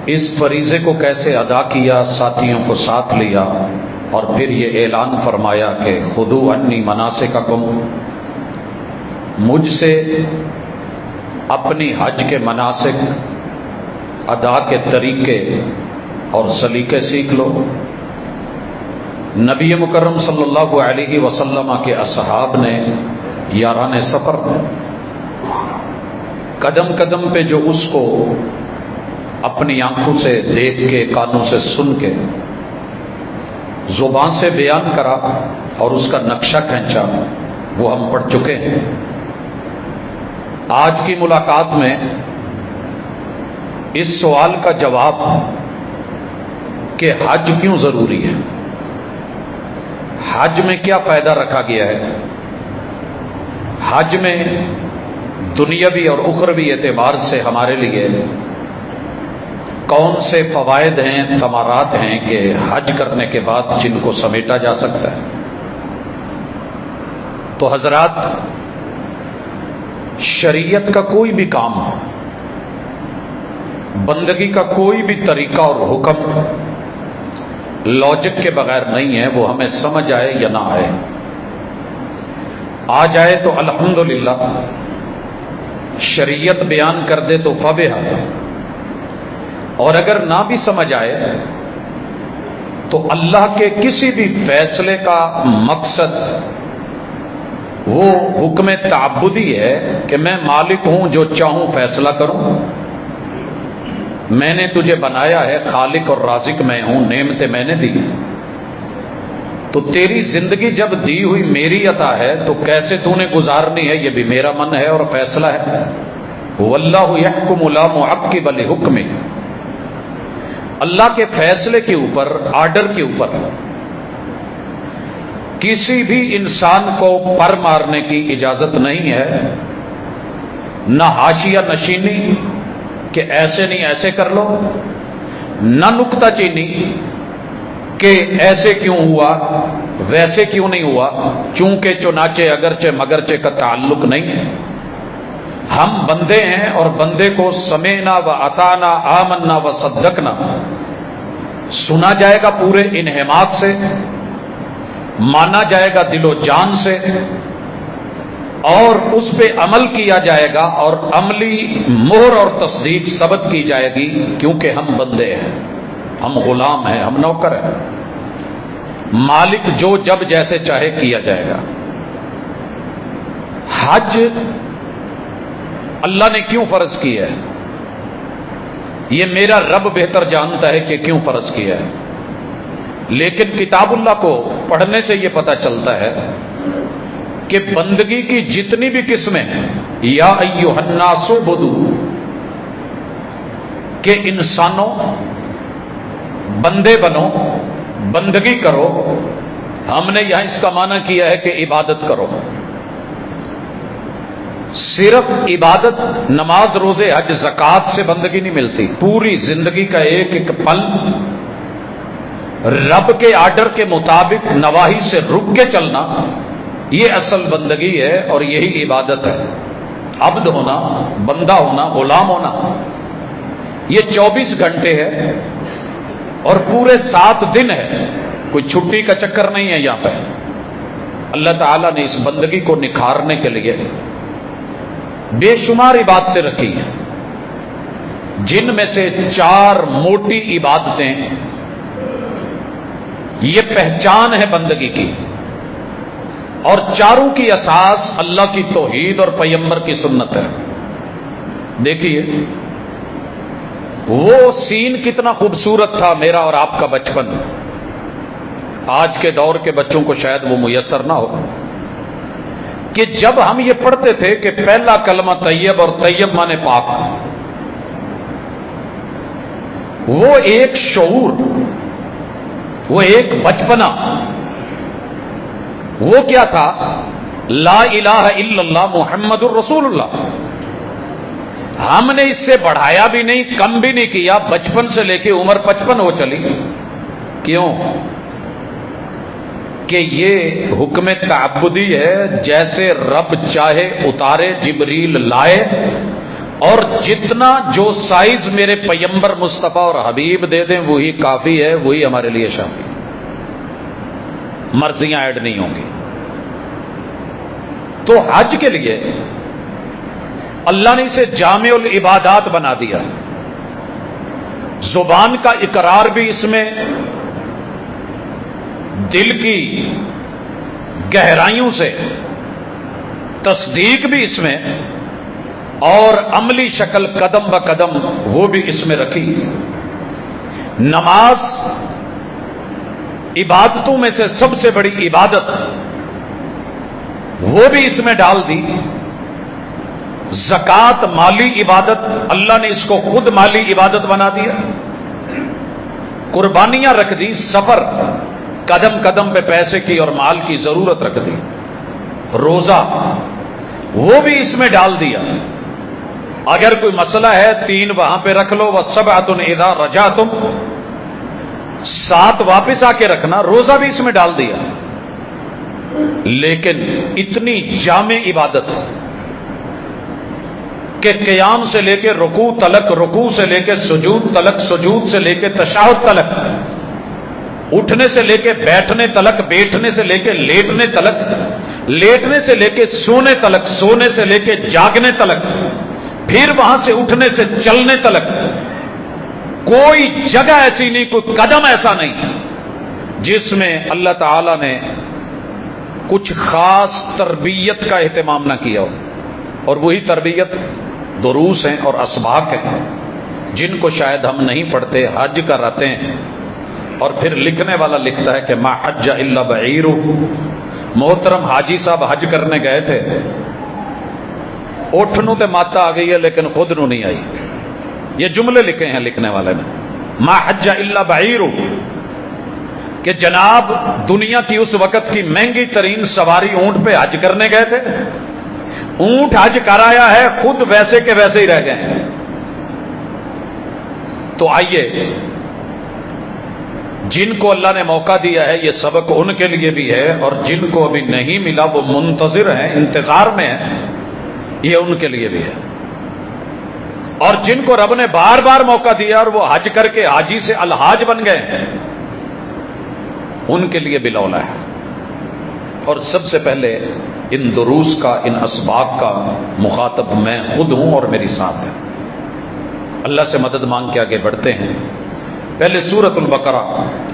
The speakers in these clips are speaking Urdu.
اس فریضے کو کیسے ادا کیا، ساتھیوں کو ساتھ لیا اور پھر یہ اعلان فرمایا کہ خذوا عنی مناسککم، مجھ سے اپنی حج کے مناسک ادا کے طریقے اور سلیقے سیکھ لو۔ نبی مکرم صلی اللہ علیہ وسلم کے اصحاب نے یاران سفر قدم قدم پہ جو اس کو اپنی آنکھوں سے دیکھ کے، کانوں سے سن کے، زبان سے بیان کرا اور اس کا نقشہ کھینچا، وہ ہم پڑھ چکے ہیں۔ آج کی ملاقات میں اس سوال کا جواب کہ حج کیوں ضروری ہے، حج میں کیا فائدہ رکھا گیا ہے، حج میں دنیاوی اور اخروی اعتبار سے ہمارے لیے کون سے فوائد ہیں، ثمرات ہیں کہ حج کرنے کے بعد جن کو سمیٹا جا سکتا ہے۔ تو حضرات، شریعت کا کوئی بھی کام، بندگی کا کوئی بھی طریقہ اور حکم لاجک کے بغیر نہیں ہے، وہ ہمیں سمجھ آئے یا نہ آئے۔ آ جائے تو الحمدللہ، شریعت بیان کر دے تو فبہا، اور اگر نہ بھی سمجھ آئے تو اللہ کے کسی بھی فیصلے کا مقصد وہ حکم تعبدی ہے کہ میں مالک ہوں، جو چاہوں فیصلہ کروں، میں نے تجھے بنایا ہے، خالق اور رازق میں ہوں، نعمتیں میں نے دی، تو تیری زندگی جب دی ہوئی میری عطا ہے تو کیسے تو نے گزارنی ہے یہ بھی میرا من ہے اور فیصلہ ہے۔ واللہ یحکم لا معقب لحکمہ، اللہ کے فیصلے کے اوپر، آرڈر کے اوپر کسی بھی انسان کو پر مارنے کی اجازت نہیں ہے، نہ حاشیہ نشینی کہ ایسے نہیں ایسے کر لو، نہ نکتہ چینی کہ ایسے کیوں ہوا، ویسے کیوں نہیں ہوا، چونکہ چنانچہ اگرچہ مگرچہ کا تعلق نہیں ہے۔ ہم بندے ہیں اور بندے کو سمعنا و اطعنا، آمنا و صدقنا سنا جائے گا پورے انہماک سے، مانا جائے گا دل و جان سے، اور اس پہ عمل کیا جائے گا اور عملی مہر اور تصدیق ثبت کی جائے گی، کیونکہ ہم بندے ہیں، ہم غلام ہیں، ہم نوکر ہیں، مالک جو جب جیسے چاہے کیا جائے گا۔ حج اللہ نے کیوں فرض کیا ہے، یہ میرا رب بہتر جانتا ہے کہ کیوں فرض کیا ہے، لیکن کتاب اللہ کو پڑھنے سے یہ پتہ چلتا ہے کہ بندگی کی جتنی بھی قسمیں ہیں، یا ایھا الناس اعبدوا، کہ انسانوں بندے بنو، بندگی کرو، ہم نے یہاں اس کا معنی کیا ہے کہ عبادت کرو۔ صرف عبادت، نماز، روزے، حج، زکوٰۃ سے بندگی نہیں ملتی، پوری زندگی کا ایک ایک پل رب کے آرڈر کے مطابق نواہی سے رک کے چلنا، یہ اصل بندگی ہے اور یہی عبادت ہے۔ عبد ہونا، بندہ ہونا، غلام ہونا، یہ 24 گھنٹے ہے اور پورے 7 دن ہے، کوئی چھٹی کا چکر نہیں ہے یہاں پہ۔ اللہ تعالیٰ نے اس بندگی کو نکھارنے کے لیے بے شمار عبادتیں رکھی ہیں، جن میں سے 4 موٹی عبادتیں یہ پہچان ہے بندگی کی، اور چاروں کی اساس اللہ کی توحید اور پیغمبر کی سنت ہے۔ دیکھیے وہ سین کتنا خوبصورت تھا میرا اور آپ کا بچپن، آج کے دور کے بچوں کو شاید وہ میسر نہ ہو، کہ جب ہم یہ پڑھتے تھے کہ پہلا کلمہ طیب اور طیب مانے پاک، وہ ایک شعور، وہ ایک بچپنا، وہ کیا تھا؟ لا الہ الا اللہ محمد الرسول اللہ۔ ہم نے اس سے بڑھایا بھی نہیں، کم بھی نہیں کیا، بچپن سے لے کے عمر 55 ہو چلی۔ کیوں؟ کہ یہ حکم تعبدی ہے، جیسے رب چاہے اتارے، جبریل لائے اور جتنا جو سائز میرے پیمبر مصطفیٰ اور حبیب دے دیں وہی کافی ہے، وہی ہمارے لیے شافی، مرضیاں ایڈ نہیں ہوں گی۔ تو حج کے لیے اللہ نے اسے جامع العبادات بنا دیا، زبان کا اقرار بھی اس میں، دل کی گہرائیوں سے تصدیق بھی اس میں، اور عملی شکل قدم بہ قدم وہ بھی اس میں رکھی۔ نماز عبادتوں میں سے سب سے بڑی عبادت وہ بھی اس میں ڈال دی۔ زکوٰۃ مالی عبادت، اللہ نے اس کو خود مالی عبادت بنا دیا۔ قربانیاں رکھ دی، سفر قدم قدم پہ پیسے کی اور مال کی ضرورت رکھ دی۔ روزہ وہ بھی اس میں ڈال دیا، اگر کوئی مسئلہ ہے 3 وہاں پہ رکھ لو، وَسَبْعَةٌ إِذَا رَجَعْتُمْ، 7 واپس آ کے رکھنا، روزہ بھی اس میں ڈال دیا۔ لیکن اتنی جامع عبادت کہ قیام سے لے کے رکوع تلک، رکوع سے لے کے سجود تلک، سجود سے لے کے تشہد تلک، اٹھنے سے لے کے بیٹھنے تلک، بیٹھنے سے لے کے لیٹنے تلک، لیٹنے سے لے کے سونے تلک، سونے سے لے کے جاگنے تلک، پھر وہاں سے اٹھنے سے چلنے تلک، کوئی جگہ ایسی نہیں، کوئی قدم ایسا نہیں جس میں اللہ تعالی نے کچھ خاص تربیت کا اہتمام نہ کیا ہو۔ اور وہی تربیت دروس ہیں اور اسباق ہیں جن کو شاید ہم نہیں پڑھتے، حج کراتے ہیں، اور پھر لکھنے والا لکھتا ہے کہ ما حج الا بعیر۔ محترم حاجی صاحب حج کرنے گئے تھے، اٹھنوں تے ماتا آ گئی ہے لیکن خود نو نہیں آئی۔ یہ جملے لکھے ہیں لکھنے والے نے، ما حج الا بعیر، کہ جناب دنیا کی اس وقت کی مہنگی ترین سواری اونٹ پہ حج کرنے گئے تھے، اونٹ حج کرایا ہے، خود ویسے کے ویسے ہی رہ گئے ہیں۔ تو آئیے، جن کو اللہ نے موقع دیا ہے یہ سبق ان کے لیے بھی ہے، اور جن کو ابھی نہیں ملا وہ منتظر ہیں، انتظار میں ہیں، یہ ان کے لیے بھی ہے۔ اور جن کو رب نے بار بار موقع دیا اور وہ حج کر کے حاجی سے الحاج بن گئے ہیں، ان کے لیے بلولا ہے۔ اور سب سے پہلے ان دروس کا، ان اسباق کا مخاطب میں خود ہوں اور میری ساتھ ہے۔ اللہ سے مدد مانگ کے آگے بڑھتے ہیں۔ پہلے سورۃ البقرہ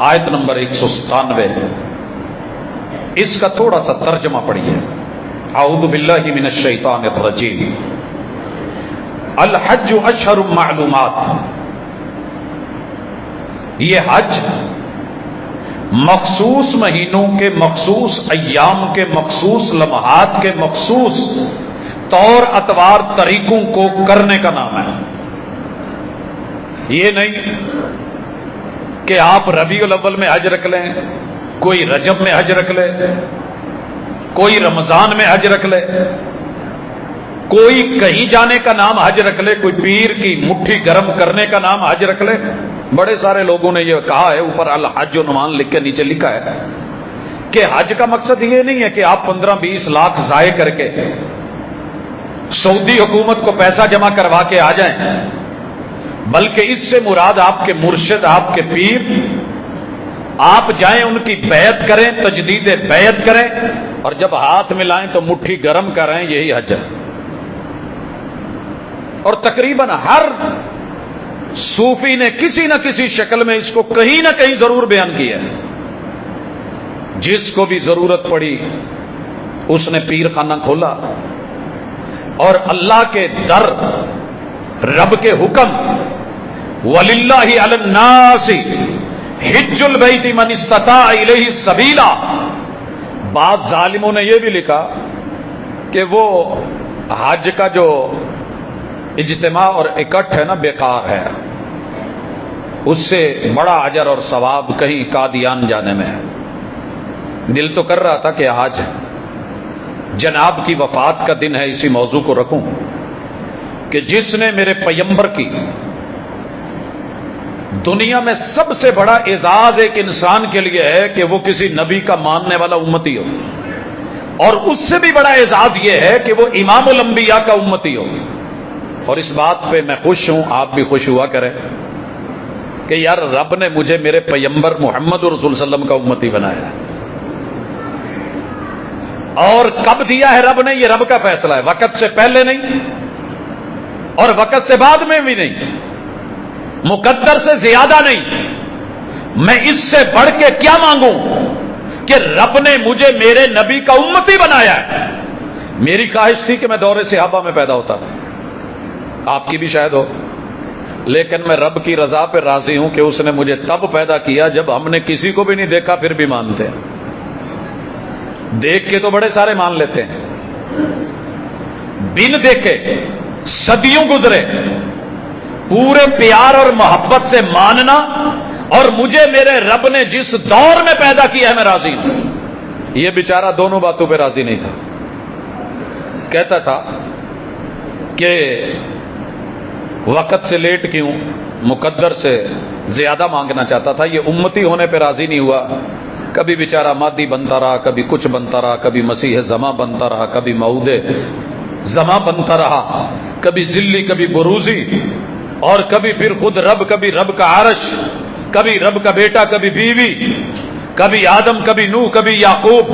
آیت نمبر 197، اس کا تھوڑا سا ترجمہ پڑھیے۔ اعوذ باللہ من الشیطان الرجیم۔ الحج اشہر معلومات، یہ حج مخصوص مہینوں کے، مخصوص ایام کے، مخصوص لمحات کے، مخصوص طور اتوار طریقوں کو کرنے کا نام ہے۔ یہ نہیں کہ آپ ربیع الاول میں حج رکھ لیں، کوئی رجب میں حج رکھ لے، کوئی رمضان میں حج رکھ لے، کوئی کہیں جانے کا نام حج رکھ لے، کوئی پیر کی مٹھی گرم کرنے کا نام حج رکھ لے۔ بڑے سارے لوگوں نے یہ کہا ہے، اوپر الحج عنوان لکھ کے نیچے لکھا ہے کہ حج کا مقصد یہ نہیں ہے کہ آپ 15-20 لاکھ ضائع کر کے سعودی حکومت کو پیسہ جمع کروا کے آ جائیں، بلکہ اس سے مراد آپ کے مرشد، آپ کے پیر، آپ جائیں ان کی بیعت کریں، تجدید بیعت کریں، اور جب ہاتھ ملائیں تو مٹھی گرم کریں، یہی حج ہے۔ اور تقریباً ہر صوفی نے کسی نہ کسی شکل میں اس کو کہیں نہ کہیں ضرور بیان کیا ہے۔ جس کو بھی ضرورت پڑی اس نے پیر خانہ کھولا، اور اللہ کے در، رب کے حکم، وَلِلَّهِ عَلَى النَّاسِ حِجُّ الْبَيْتِ مَنِ اسْتَطَاعَ إِلَيْهِ سَبِيلًا۔ بعض ظالموں نے یہ بھی لکھا کہ وہ حج کا جو اجتماع اور اکٹھ ہے نا، بیکار ہے، اس سے بڑا اجر اور ثواب کہیں قادیان جانے میں ہے۔ دل تو کر رہا تھا کہ آج جناب کی وفات کا دن ہے، اسی موضوع کو رکھوں کہ جس نے میرے پیمبر کی دنیا میں سب سے بڑا اعزاز ایک انسان کے لیے ہے کہ وہ کسی نبی کا ماننے والا امتی ہو، اور اس سے بھی بڑا اعزاز یہ ہے کہ وہ امام الانبیاء کا امتی ہو۔ اور اس بات پہ میں خوش ہوں، آپ بھی خوش ہوا کریں کہ یار رب نے مجھے میرے پیغمبر محمد رسول صلی اللہ علیہ وسلم کا امتی بنایا ہے۔ اور کب دیا ہے رب نے؟ یہ رب کا فیصلہ ہے، وقت سے پہلے نہیں اور وقت سے بعد میں بھی نہیں، مقدر سے زیادہ نہیں۔ میں اس سے بڑھ کے کیا مانگوں کہ رب نے مجھے میرے نبی کا امتی بنایا ہے۔ میری خواہش تھی کہ میں دور صحابہ میں پیدا ہوتا، آپ کی بھی شاید ہو، لیکن میں رب کی رضا پہ راضی ہوں کہ اس نے مجھے تب پیدا کیا جب ہم نے کسی کو بھی نہیں دیکھا پھر بھی مانتے ہیں۔ دیکھ کے تو بڑے سارے مان لیتے ہیں، بن دیکھے صدیوں گزرے، پورے پیار اور محبت سے ماننا، اور مجھے میرے رب نے جس دور میں پیدا کیا ہے میں راضی ہوں۔ یہ بیچارہ دونوں باتوں پہ راضی نہیں تھا، کہتا تھا کہ وقت سے لیٹ کیوں، مقدر سے زیادہ مانگنا چاہتا تھا۔ یہ امتی ہونے پہ راضی نہیں ہوا، کبھی بیچارہ مادی بنتا رہا، کبھی کچھ بنتا رہا، کبھی مسیح زماں بنتا رہا، کبھی موعود زماں بنتا رہا، کبھی ذلی، کبھی بروزی، اور کبھی پھر خود رب، کبھی رب کا عرش، کبھی رب کا بیٹا، کبھی بیوی، کبھی آدم، کبھی نوح، کبھی یعقوب،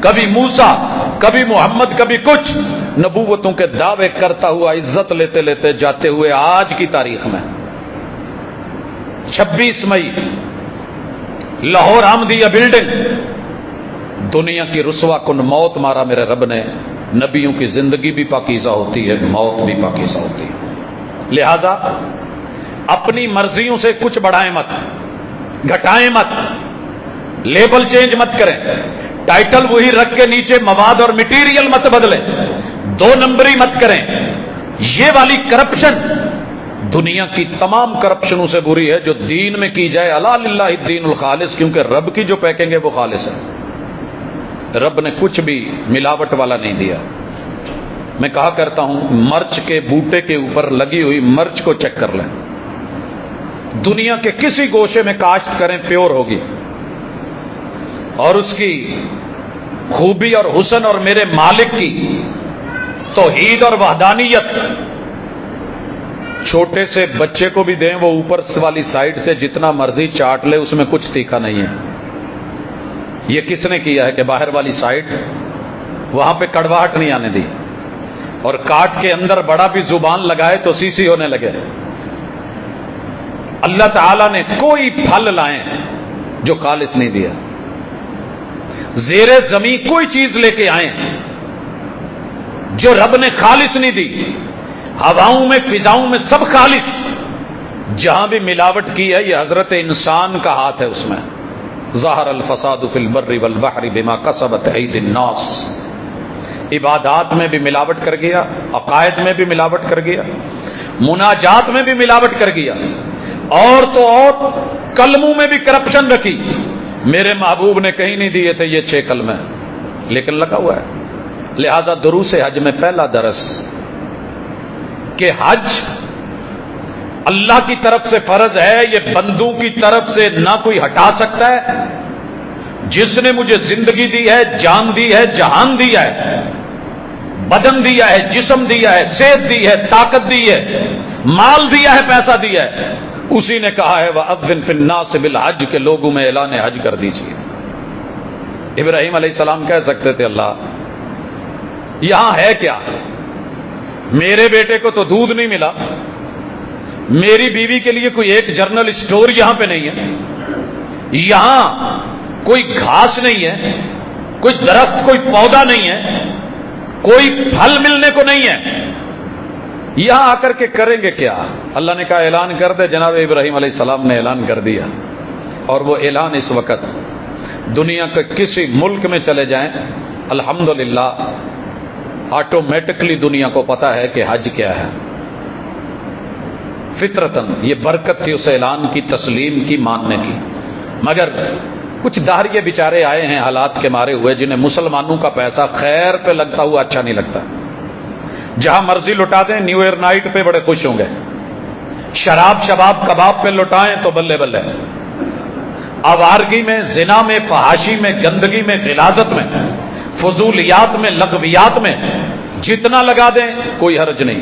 کبھی موسیٰ، کبھی محمد، کبھی کچھ، نبوتوں کے دعوے کرتا ہوا، عزت لیتے لیتے جاتے ہوئے آج کی تاریخ میں 26 مئی لاہور احمدیہ بلڈنگ، دنیا کی رسوا کن موت مارا میرے رب نے۔ نبیوں کی زندگی بھی پاکیزہ ہوتی ہے، موت بھی پاکیزہ ہوتی ہے، لہذا اپنی مرضیوں سے کچھ بڑھائیں مت، گھٹائیں مت، لیبل چینج مت کریں، ٹائٹل وہی رکھ کے نیچے مواد اور مٹیریل مت بدلیں، 2 نمبری مت کریں۔ یہ والی کرپشن دنیا کی تمام کرپشنوں سے بری ہے جو دین میں کی جائے۔ الا للہ الدین الخالص، کیونکہ رب کی جو پیکنگ ہے وہ خالص ہے، رب نے کچھ بھی ملاوٹ والا نہیں دیا۔ میں کہا کرتا ہوں مرچ کے بوٹے کے اوپر لگی ہوئی مرچ کو چیک کر لیں، دنیا کے کسی گوشے میں کاشت کریں پیور ہوگی، اور اس کی خوبی اور حسن اور میرے مالک کی توحید اور وحدانیت، چھوٹے سے بچے کو بھی دیں وہ اوپر والی سائڈ سے جتنا مرضی چاٹ لے، اس میں کچھ تیکھا نہیں ہے۔ یہ کس نے کیا ہے کہ باہر والی سائڈ وہاں پہ کڑواہٹ نہیں آنے دی، اور کاٹ کے اندر بڑا بھی زبان لگائے تو سی سی ہونے لگے۔ اللہ تعالیٰ نے کوئی پھل لائیں جو خالص نہیں دیا، زیر زمین کوئی چیز لے کے آئیں جو رب نے خالص نہیں دی، ہواؤں میں فضاؤں میں سب خالص، جہاں بھی ملاوٹ کی ہے یہ حضرت انسان کا ہاتھ ہے اس میں۔ ظہر الفساد فی البر والبحر بما کسبت ایدی الناس، عبادات میں بھی ملاوٹ کر گیا، عقائد میں بھی ملاوٹ کر گیا، مناجات میں بھی ملاوٹ کر گیا، اور تو اور کلموں میں بھی کرپشن رکھی۔ میرے محبوب نے کہیں نہیں دیے تھے یہ 6 کلمے، لیکن لگا ہوا ہے۔ لہذا دروس حج میں پہلا درس کہ حج اللہ کی طرف سے فرض ہے، یہ بندوں کی طرف سے نہ کوئی ہٹا سکتا ہے۔ جس نے مجھے زندگی دی ہے، جان دی ہے، جہان دیا ہے، بدن دیا ہے، جسم دیا ہے، صحت دی ہے، طاقت دی ہے، مال دیا ہے، پیسہ دیا ہے، اسی نے کہا ہے وَأَذِّن فِي النَّاسِ بِالْحَجِّ کہ لوگوں میں اعلان حج کر دیجیے۔ ابراہیم علیہ السلام کہہ سکتے تھے اللہ یہاں ہے کیا؟ میرے بیٹے کو تو دودھ نہیں ملا، میری بیوی کے لیے کوئی ایک جرنل اسٹور یہاں پہ نہیں ہے، یہاں کوئی گھاس نہیں ہے، کوئی درخت، کوئی پودا نہیں ہے، کوئی پھل ملنے کو نہیں ہے، یہاں آ کر کے کریں گے کیا؟ اللہ نے کہا اعلان کر دے۔ جناب ابراہیم علیہ السلام نے اعلان کر دیا، اور وہ اعلان اس وقت دنیا کے کسی ملک میں چلے جائیں الحمدللہ آٹومیٹکلی دنیا کو پتا ہے کہ حج کیا ہے۔ فطرتاً یہ برکت تھی اس اعلان کی، تسلیم کی، ماننے کی۔ مگر کچھ داہریے بیچارے آئے ہیں حالات کے مارے ہوئے، جنہیں مسلمانوں کا پیسہ خیر پہ لگتا ہوا اچھا نہیں لگتا۔ جہاں مرضی لٹا دیں، نیو ایئر نائٹ پہ بڑے خوش ہوں گے، شراب شباب کباب پہ لٹائیں تو بلے بلے، آوارگی میں، زنا میں، فحاشی میں، گندگی میں، غلاظت میں، فضولیات میں، لغویات میں جتنا لگا دیں کوئی حرج نہیں۔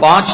5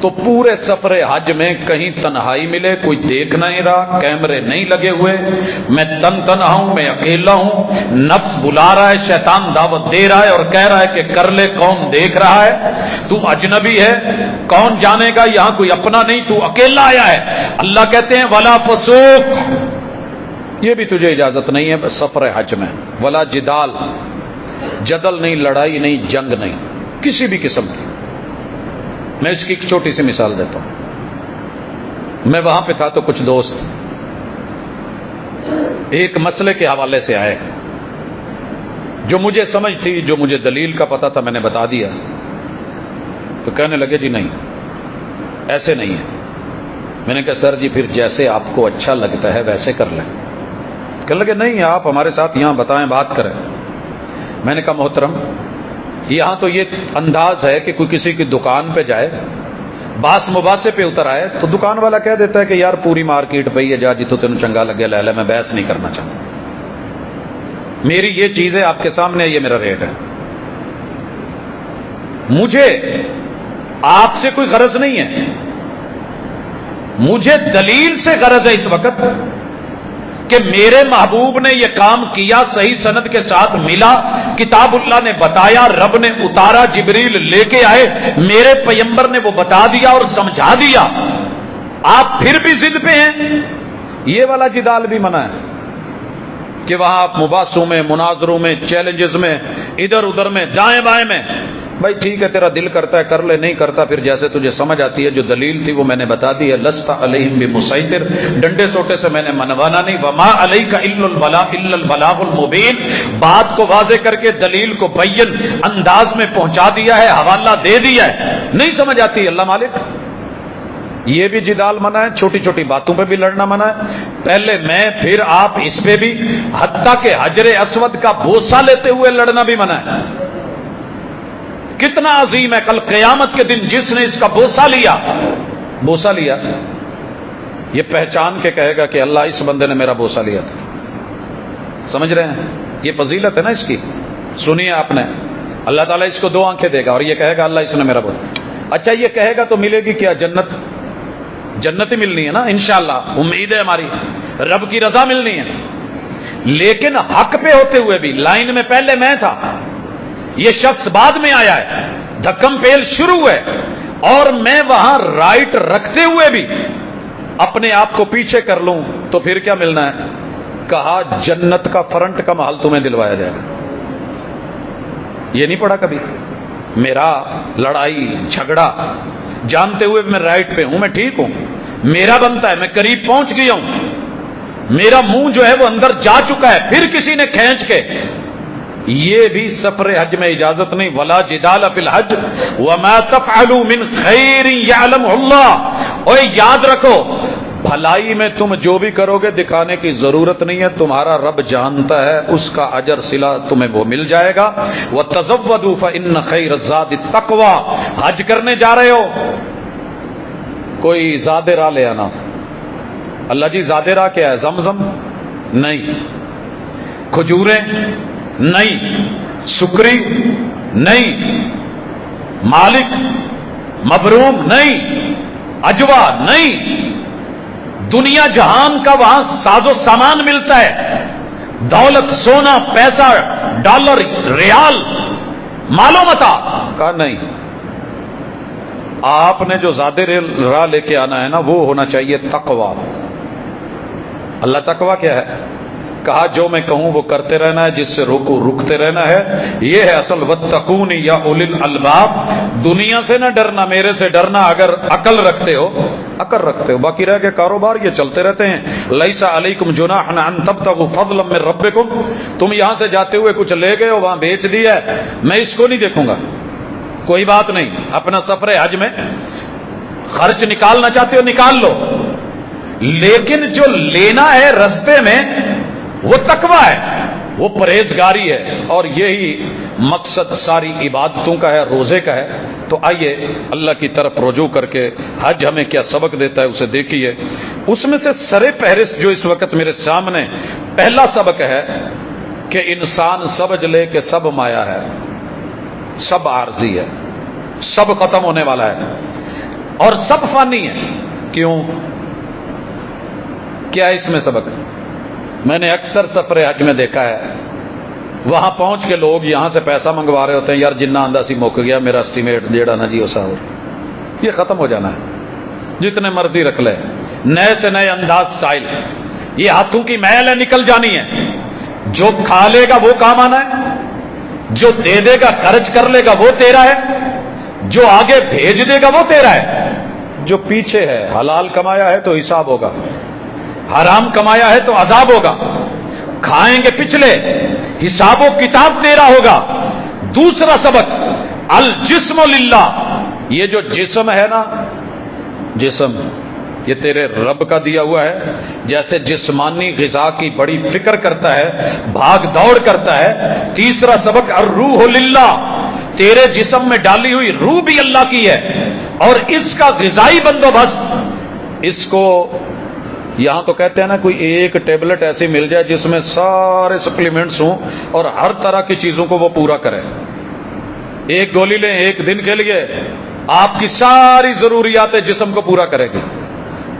تو پورے سفر حج میں کہیں تنہائی ملے، کوئی دیکھ نہیں رہا، کیمرے نہیں لگے ہوئے، میں تنہا ہوں، میں اکیلا ہوں، نفس بلا رہا ہے، شیطان دعوت دے رہا ہے اور کہہ رہا ہے کہ کر لے، کون دیکھ رہا ہے، تو اجنبی ہے، کون جانے گا، یہاں کوئی اپنا نہیں، تو اکیلا آیا ہے۔ اللہ کہتے ہیں ولا فسوق، یہ بھی تجھے اجازت نہیں ہے سفر حج میں، ولا جدال، جدل نہیں، لڑائی نہیں، جنگ نہیں، کسی بھی قسم کی۔ میں اس کی ایک چھوٹی سی مثال دیتا ہوں۔ میں وہاں پہ تھا تو کچھ دوست ایک مسئلے کے حوالے سے آئے، جو مجھے سمجھ تھی، جو مجھے دلیل کا پتہ تھا، میں نے بتا دیا، تو کہنے لگے جی نہیں، ایسے نہیں ہے۔ میں نے کہا سر جی پھر جیسے آپ کو اچھا لگتا ہے ویسے کر لیں۔ کہنے لگے نہیں، آپ ہمارے ساتھ یہاں بتائیں، بات کریں۔ میں نے کہا محترم، یہاں تو یہ انداز ہے کہ کوئی کسی کی دکان پہ جائے، باس مباحثے پہ اتر آئے تو دکان والا کہہ دیتا ہے کہ یار پوری مارکیٹ پہ ہے، جا جی تو تینوں چنگا لگے لے لے، میں بحث نہیں کرنا چاہتا، میری یہ چیز ہے آپ کے سامنے، یہ میرا ریٹ ہے۔ مجھے آپ سے کوئی غرض نہیں ہے، مجھے دلیل سے غرض ہے اس وقت کہ میرے محبوب نے یہ کام کیا، صحیح سند کے ساتھ ملا، کتاب اللہ نے بتایا، رب نے اتارا، جبریل لے کے آئے، میرے پیغمبر نے وہ بتا دیا اور سمجھا دیا، آپ پھر بھی ضد پہ ہیں۔ یہ والا جدال بھی منع ہے کہ وہاں آپ مباحثوں میں، مناظروں میں، چیلنجز میں، ادھر ادھر میں، دائیں بائیں میں، بھائی ٹھیک ہے تیرا دل کرتا ہے کر لے، نہیں کرتا پھر جیسے تجھے سمجھ آتی ہے۔ جو دلیل تھی وہ میں نے بتا دی ہے، لست علیہم بمسیطر، ڈنڈے سوٹے سے میں نے منوانا نہیں، وما علیک الا البلاغ المبین، بات کو واضح کر کے دلیل کو بین انداز میں پہنچا دیا ہے، حوالہ دے دیا ہے، نہیں سمجھ آتی اللہ مالک۔ یہ بھی جدال منع ہے، چھوٹی چھوٹی باتوں پہ بھی لڑنا منع ہے، پہلے میں پھر آپ، اس پہ بھی، حتیٰ کہ حجر اسود کا بوسہ لیتے ہوئے لڑنا بھی منع ہے۔ کتنا عظیم ہے، کل قیامت کے دن جس نے اس کا بوسہ لیا، یہ پہچان کے کہے گا کہ اللہ اس بندے نے میرا بوسہ لیا تھا۔ سمجھ رہے ہیں؟ یہ فضیلت ہے نا اس کی، سنیے آپ نے، اللہ تعالیٰ اس کو 2 آنکھیں دے گا اور یہ کہے گا اللہ اس نے میرا بوسہ۔ اچھا یہ کہے گا تو ملے گی کیا؟ جنت ہی ملنی ہے نا انشاءاللہ، امید ہے ہماری، رب کی رضا ملنی ہے۔ لیکن حق پہ ہوتے ہوئے بھی، لائن میں پہلے میں تھا، یہ شخص بعد میں آیا ہے، دھکم پیل شروع ہے، اور میں وہاں رائٹ رکھتے ہوئے بھی اپنے آپ کو پیچھے کر لوں تو پھر کیا ملنا ہے؟ کہا جنت کا فرنٹ کا محل تمہیں دلوایا جائے گا۔ یہ نہیں پڑھا کبھی؟ میرا لڑائی جھگڑا جانتے ہوئے میں رائٹ پہ ہوں، میں ٹھیک ہوں، میرا بنتا ہے، میں قریب پہنچ گیا ہوں، میرا منہ جو ہے وہ اندر جا چکا ہے، پھر کسی نے کھینچ کے، یہ بھی سفر حج میں اجازت نہیں۔ ولا جدال فی الحج وما تفعلوا من خیر یعلمہ اللہ، اور یاد رکھو بھلائی میں تم جو بھی کرو گے دکھانے کی ضرورت نہیں ہے، تمہارا رب جانتا ہے، اس کا اجر صلہ تمہیں وہ مل جائے گا۔ وتزودوا فإن خیر الزاد التقوی، حج کرنے جا رہے ہو کوئی زاد راہ لے آنا۔ اللہ جی زاد راہ کیا ہے؟ زمزم نہیں، کھجوریں نہیں، سکری نہیں، مالک مبروم نہیں، اجوا نہیں، دنیا جہان کا وہاں ساز و سامان ملتا ہے، دولت، سونا، پیسہ، ڈالر، ریال، مال و متاع کا نہیں۔ آپ نے جو زیادہ راہ لے کے آنا ہے نا، وہ ہونا چاہیے تقوی۔ اللہ تقوی کیا ہے؟ کہا جو میں کہوں وہ کرتے رہنا ہے، جس سے روکو رکتے رہنا ہے، یہ ہے اصل۔ واتقون یا اولی الالباب، دنیا سے نہ ڈرنا، میرے سے ڈرنا اگر عقل رکھتے ہو، باقی رہ کے کاروبار یہ چلتے رہتے ہیں۔ لیس علیکم جناح ان تبتغوا فضلا من ربکم، تم یہاں سے جاتے ہوئے کچھ لے گئے ہو، وہاں بیچ دیا ہے، میں اس کو نہیں دیکھوں گا، کوئی بات نہیں، اپنا سفر حج میں خرچ نکالنا چاہتے ہو نکال لو، لیکن جو لینا ہے رستے میں وہ تقوی ہے، وہ پرہیزگاری ہے، اور یہی مقصد ساری عبادتوں کا ہے، روزے کا ہے۔ تو آئیے اللہ کی طرف رجوع کر کے حج ہمیں کیا سبق دیتا ہے اسے دیکھیے۔ اس میں سے سر فہرست جو اس وقت میرے سامنے پہلا سبق ہے کہ انسان سمجھ لے کہ سب مایا ہے، سب عارضی ہے، سب ختم ہونے والا ہے۔ اور سب فانی ہیں. کیوں؟ کیا ہے اس میں سبق؟ میں نے اکثر سفر حج میں دیکھا ہے، وہاں پہنچ کے لوگ یہاں سے پیسہ منگوا رہے ہوتے ہیں، یار جنہ آندہ سی مک گیا میرا اسٹیمیٹ جیڑا نا جی اسا ہو، یہ ختم ہو جانا ہے. جتنے مرضی رکھ لے، نئے سے نئے انداز سٹائل، یہ ہاتھوں کی میل ہے نکل جانی ہے. جو کھا لے گا وہ کام آنا ہے، جو دے دے گا خرچ کر لے گا وہ تیرا ہے، جو آگے بھیج دے گا وہ تیرا ہے. جو پیچھے ہے حلال کمایا ہے تو حساب ہوگا، حرام کمایا ہے تو عذاب ہوگا. کھائیں گے پچھلے، حساب و کتاب تیرا ہوگا. دوسرا سبق الجسم للہ، یہ جو جسم ہے نا، جسم یہ تیرے رب کا دیا ہوا ہے. جیسے جسمانی غذا کی بڑی فکر کرتا ہے، بھاگ دوڑ کرتا ہے. تیسرا سبق الروح للہ، تیرے جسم میں ڈالی ہوئی روح بھی اللہ کی ہے، اور اس کا غذائی بندوبست، اس کو یہاں تو کہتے ہیں نا کوئی ایک ٹیبلٹ ایسی مل جائے جس میں سارے سپلیمنٹس ہوں اور ہر طرح کی چیزوں کو وہ پورا کرے. ایک گولی لیں ایک دن کے لیے، آپ کی ساری ضروریات جسم کو پورا کرے گی.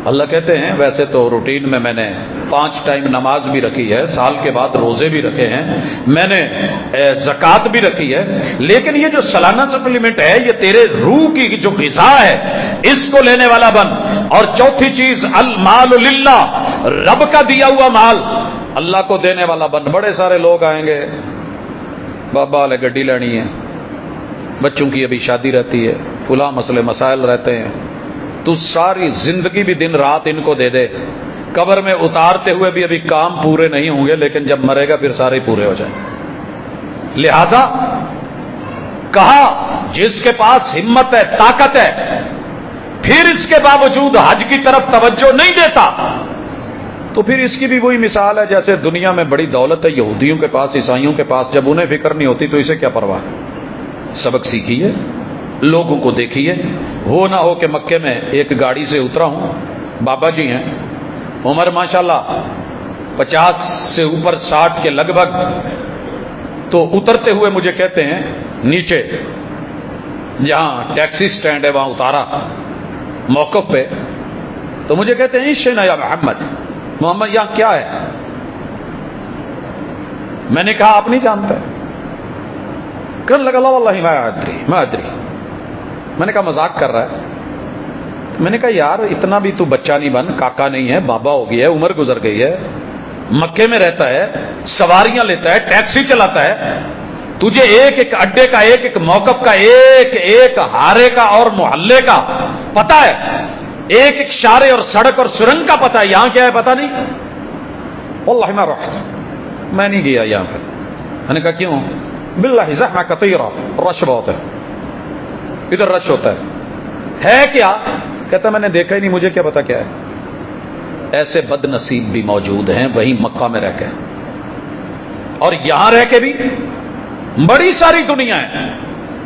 اللہ کہتے ہیں ویسے تو روٹین میں نے 5 ٹائم نماز بھی رکھی ہے، سال کے بعد روزے بھی رکھے ہیں، میں نے زکوٰۃ بھی رکھی ہے، لیکن یہ جو سالانہ سپلیمنٹ ہے یہ تیرے روح کی جو غذا ہے اس کو لینے والا بن. اور چوتھی چیز المال للہ، رب کا دیا ہوا مال اللہ کو دینے والا بن. بڑے سارے لوگ آئیں گے، بابا والے گڈی لینی ہے، بچوں کی ابھی شادی رہتی ہے، فلاں مسئلے مسائل رہتے ہیں، تو ساری زندگی بھی دن رات ان کو دے دے، قبر میں اتارتے ہوئے بھی ابھی کام پورے نہیں ہوں گے، لیکن جب مرے گا پھر سارے پورے ہو جائیں. لہذا کہا جس کے پاس ہمت ہے، طاقت ہے، پھر اس کے باوجود حج کی طرف توجہ نہیں دیتا، تو پھر اس کی بھی وہی مثال ہے جیسے دنیا میں بڑی دولت ہے یہودیوں کے پاس، عیسائیوں کے پاس، جب انہیں فکر نہیں ہوتی تو اسے کیا پرواہ. سبق سیکھیے، لوگوں کو دیکھیے. ہو نہ ہو کہ مکے میں ایک گاڑی سے اترا ہوں، بابا جی ہیں، عمر ماشاءاللہ 50 سے اوپر 60 کے لگ بھگ، تو اترتے ہوئے مجھے کہتے ہیں نیچے جہاں ٹیکسی سٹینڈ ہے وہاں اتارا موقف پہ، تو مجھے کہتے ہیں شینا یا محمد، محمد یہاں کیا ہے؟ میں نے کہا آپ نہیں جانتے؟ کہنے لگا لا واللہ ما ادری. میں نے کہا مذاق کر رہا ہے. میں نے کہا یار اتنا بھی تو بچہ نہیں بن، کاکا نہیں ہے، بابا ہو گیا ہے، عمر گزر گئی ہے، مکے میں رہتا ہے، سواریاں لیتا ہے، ٹیکسی چلاتا ہے، تجھے ایک ایک اڈے کا، ایک ایک موقف کا، ایک ایک ہارے کا اور محلے کا پتا ہے، ایک ایک شارے اور سڑک اور سرنگ کا پتا ہے. یہاں کیا ہے پتا نہیں. واللہ ما رحت، میں نہیں گیا یہاں پہ. میں نے کہا کیوں؟ باللہ زحمہ کثیرہ، رش بہت ہے ادھر، رش ہوتا ہے کیا؟ کہتا میں نے دیکھا ہی نہیں، مجھے کیا پتا کیا ہے. ایسے بد نصیب بھی موجود ہیں وہیں مکہ میں رہ کے، اور یہاں رہ کے بھی بڑی ساری دنیا ہے.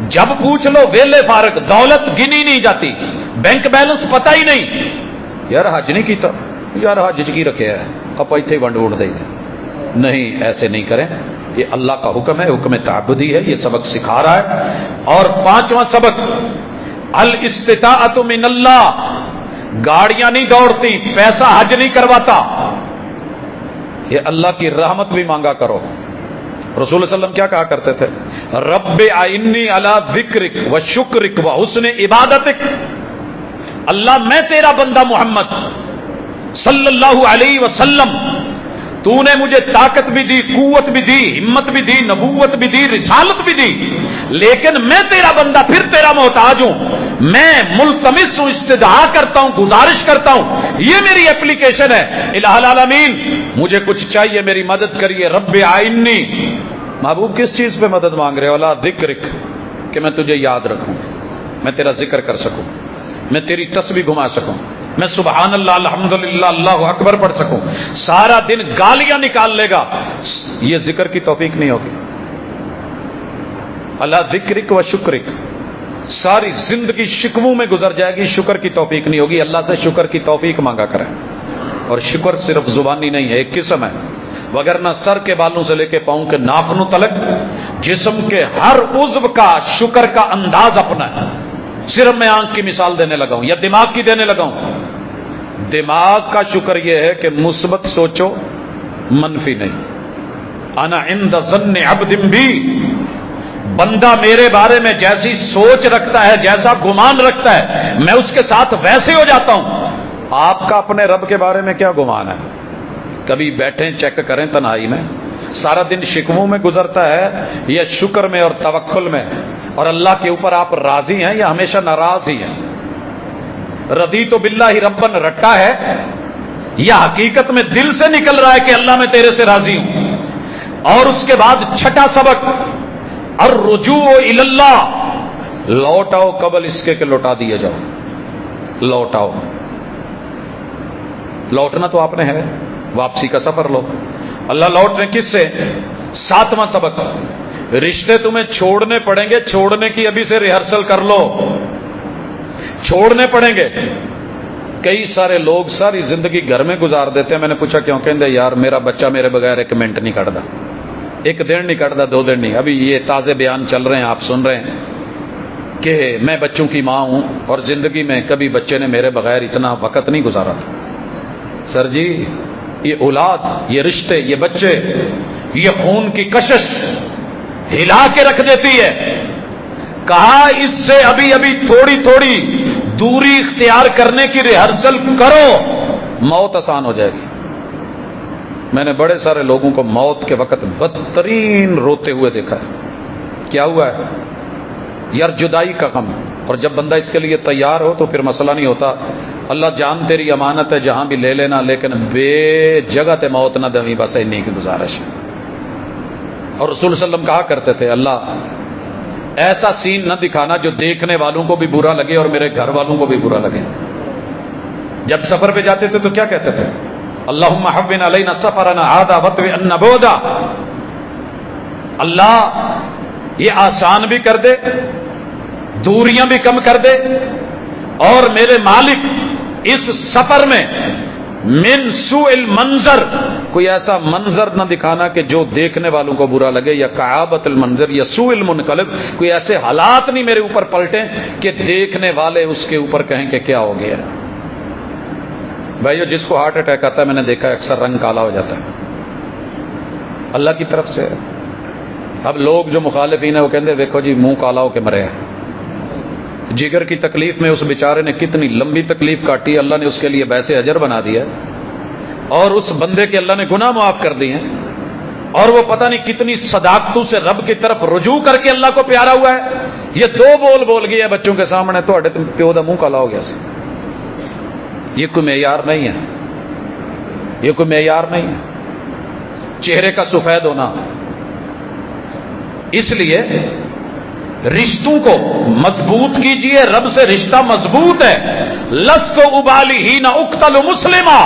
جب پوچھ لو ویلے فارغ، دولت گنی نہیں جاتی، بینک بیلنس پتہ ہی نہیں. یار حج نہیں کیتا، یار حج کی رکھے ہے آپ اتنے ونڈ ووٹ دے دیں. نہیں، ایسے نہیں کریں، یہ اللہ کا حکم ہے، حکم تعبدی ہے، یہ سبق سکھا رہا ہے. اور 5واں سبق الاستطاعت من اللہ، گاڑیاں نہیں دوڑتی، پیسہ حج نہیں کرواتا، یہ اللہ کی رحمت بھی مانگا کرو. رسول صلی اللہ علیہ وسلم کیا کہا کرتے تھے؟ رب اعنی علی ذکرک و شکرک و حسن عبادتک. اللہ میں تیرا بندہ محمد صلی اللہ علیہ وسلم، تو نے مجھے طاقت بھی دی، قوت بھی دی، ہمت بھی دی، نبوت بھی دی، رسالت بھی دی، لیکن میں تیرا بندہ پھر تیرا محتاج ہوں. میں ملتمس ہوں، استدعا کرتا ہوں، گزارش کرتا ہوں، یہ میری اپلیکیشن ہے. الہ العالمین مجھے کچھ چاہیے، میری مدد کریے. رب اعنی، محبوب کس چیز پہ مدد مانگ رہے ہو؟ اللہ ذکرک، کہ میں تجھے یاد رکھوں، میں تیرا ذکر کر سکوں، میں تیری تسبیح گھما سکوں، میں سبحان اللہ الحمدللہ اللہ اکبر پڑھ سکوں. سارا دن گالیاں نکال لے گا، یہ ذکر کی توفیق نہیں ہوگی. اللہ ذکرک و شکرک، ساری زندگی شکووں میں گزر جائے گی، شکر کی توفیق نہیں ہوگی. اللہ سے شکر کی توفیق مانگا کریں. اور شکر صرف زبانی نہیں ہے، ایک قسم ہے، وگرنہ سر کے بالوں سے لے کے پاؤں کے ناخنوں تلک جسم کے ہر عضو کا شکر کا انداز اپنا ہے. صرف میں آنکھ کی مثال دینے لگا ہوں یا دماغ کی دینے لگا ہوں. دماغ کا شکر یہ ہے کہ مثبت سوچو منفی نہیں. انا عند ظن عبد بھی، بندہ میرے بارے میں جیسی سوچ رکھتا ہے، جیسا گمان رکھتا ہے، میں اس کے ساتھ ویسے ہو جاتا ہوں. آپ کا اپنے رب کے بارے میں کیا گمان ہے؟ کبھی بیٹھیں چیک کریں تنہائی میں. سارا دن شکووں میں گزرتا ہے یا شکر میں اور توکل میں؟ اور اللہ کے اوپر آپ راضی ہیں یا ہمیشہ ناراض ہی ہیں؟ رضیت باللہ ربن رٹا ہے یا حقیقت میں دل سے نکل رہا ہے کہ اللہ میں تیرے سے راضی ہوں؟ اور اس کے بعد چھٹا سبق الرجوع الی اللہ، لوٹ آؤ قبل اس کے کہ لوٹا دیے جاؤ. لوٹ آؤ، لوٹنا تو آپ نے ہے، واپسی کا سفر لو. اللہ لوٹنے کس سے؟ 7واں سبق رشتے تمہیں چھوڑنے پڑیں گے، چھوڑنے کی ابھی سے ریہرسل کر لو. چھوڑنے پڑیں گے. کئی سارے لوگ ساری زندگی گھر میں گزار دیتے ہیں. میں نے پوچھا کیوں؟ کہندے یار میرا بچہ میرے بغیر ایک منٹ نہیں کٹتا، ایک دن نہیں کٹتا، 2 دن نہیں. ابھی یہ تازے بیان چل رہے ہیں، آپ سن رہے ہیں کہ میں بچوں کی ماں ہوں اور زندگی میں کبھی بچے نے میرے بغیر اتنا وقت نہیں گزارا تھا. سر جی، یہ اولاد، یہ رشتے، یہ بچے، یہ خون کی کشش ہلا کے رکھ دیتی ہے. کہا اس سے ابھی ابھی تھوڑی تھوڑی دوری اختیار کرنے کی ریہرسل کرو، موت آسان ہو جائے گی. میں نے بڑے سارے لوگوں کو موت کے وقت بدترین روتے ہوئے دیکھا ہے. کیا ہوا ہے؟ یار جدائی کا غم. اور جب بندہ اس کے لیے تیار ہو تو پھر مسئلہ نہیں ہوتا. اللہ جان تیری امانت ہے، جہاں بھی لے لینا، لیکن بے جگہ تے موت نہ دیں، بس نہیں کی گزارش. اور رسول صلی اللہ علیہ وسلم کہا کرتے تھے اللہ ایسا سین نہ دکھانا جو دیکھنے والوں کو بھی برا لگے اور میرے گھر والوں کو بھی برا لگے. جب سفر پہ جاتے تھے تو کیا کہتے تھے؟ اللہم حبن علینا سفرنا هذا وطوئن بعدا. اللہ یہ آسان بھی کر دے، دوریاں بھی کم کر دے، اور میرے مالک اس سفر میں من سوء المنظر، کوئی ایسا منظر نہ دکھانا کہ جو دیکھنے والوں کو برا لگے، یا کعابت المنظر یا سوء المنقلب، کوئی ایسے حالات نہیں میرے اوپر پلٹیں کہ دیکھنے والے اس کے اوپر کہیں کہ کیا ہو گیا. بھائیو جس کو ہارٹ اٹیک آتا ہے میں نے دیکھا ہے اکثر رنگ کالا ہو جاتا ہے، اللہ کی طرف سے. اب لوگ جو مخالفین ہیں وہ کہتے ہیں دیکھو جی منہ کالا ہو کے مرے ہیں. جگر کی تکلیف میں اس بیچارے نے کتنی لمبی تکلیف کاٹی، اللہ نے اس کے لیے ویسے اجر بنا دیا، اور اس بندے کے اللہ نے گناہ معاف کر دیے، اور وہ پتہ نہیں کتنی صداقتوں سے رب کی طرف رجوع کر کے اللہ کو پیارا ہوا ہے. یہ 2 بول بول گیا بچوں کے سامنے تو پیو دا منہ کالا ہو گیا. یہ کوئی معیار نہیں ہے، یہ کوئی معیار نہیں ہے چہرے کا سفید ہونا. اس لیے رشتوں کو مضبوط کیجئے، رب سے رشتہ مضبوط ہے. لست ابالی ہی نہ اقتل مسلمہ،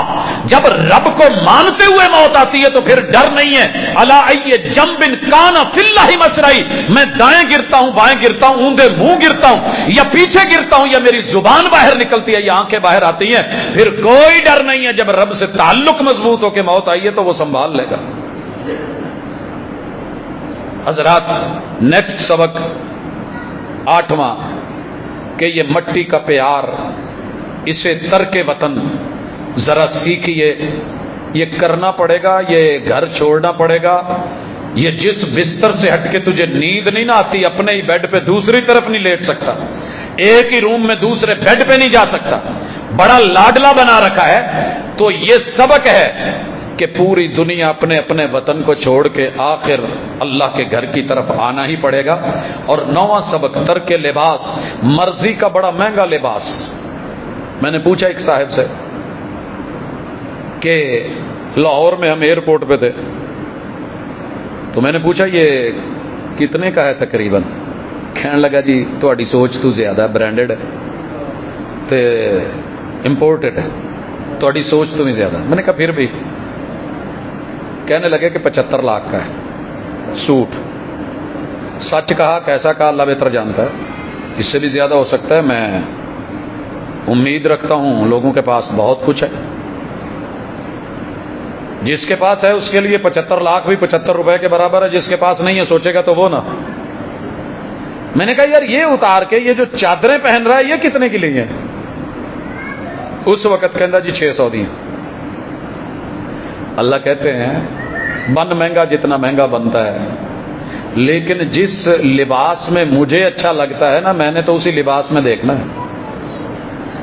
جب رب کو مانتے ہوئے موت آتی ہے تو پھر ڈر نہیں ہے. الا ای جنب کان فی اللہ مسرعی، میں دائیں گرتا ہوں، بائیں گرتا ہوں، اوندے منہ گرتا ہوں، یا پیچھے گرتا ہوں، یا میری زبان باہر نکلتی ہے، یا آنکھیں باہر آتی ہیں، پھر کوئی ڈر نہیں ہے. جب رب سے تعلق مضبوط ہو کے موت آئی ہے تو وہ سنبھال لے گا. حضرات نیکسٹ سبق 8واں کہ یہ مٹی کا پیار، اسے ترک وطن ذرا سیکھیے. یہ کرنا پڑے گا، یہ گھر چھوڑنا پڑے گا. یہ جس بستر سے ہٹ کے تجھے نیند نہیں نہ آتی، اپنے ہی بیڈ پہ دوسری طرف نہیں لیٹ سکتا، ایک ہی روم میں دوسرے بیڈ پہ نہیں جا سکتا، بڑا لاڈلا بنا رکھا ہے. تو یہ سبق ہے کہ پوری دنیا اپنے اپنے وطن کو چھوڑ کے آخر اللہ کے گھر کی طرف آنا ہی پڑے گا. اور 9واں سبق ترک لباس، مرضی کا بڑا مہنگا لباس. میں نے پوچھا ایک صاحب سے کہ لاہور میں ہم ایئرپورٹ پہ تھے تو میں نے پوچھا یہ کتنے کا ہے تقریباً؟ کہنے لگا جی تہاڈی سوچ تو زیادہ برانڈڈ ہے تے امپورٹڈ ہے، تہاڈی سوچ تو بھی زیادہ. میں نے کہا پھر بھی؟ کہنے لگے کہ 75 لاکھ کا ہے سوٹ. سچ کہا، کیسا کہا اللہ بہتر جانتا ہے، اس سے بھی زیادہ ہو سکتا ہے. میں امید رکھتا ہوں لوگوں کے پاس بہت کچھ ہے، جس کے پاس ہے اس کے لیے 75 لاکھ بھی 75 روپے کے برابر ہے، جس کے پاس نہیں ہے سوچے گا تو وہ نہ. میں نے کہا یار یہ اتار کے یہ جو چادریں پہن رہا ہے یہ کتنے کی لی ہیں؟ اس وقت کہندا جی 600 دی ہیں۔ اللہ کہتے ہیں بن مہنگا جتنا مہنگا بنتا ہے، لیکن جس لباس میں مجھے اچھا لگتا ہے نا، میں نے تو اسی لباس میں دیکھنا ہے،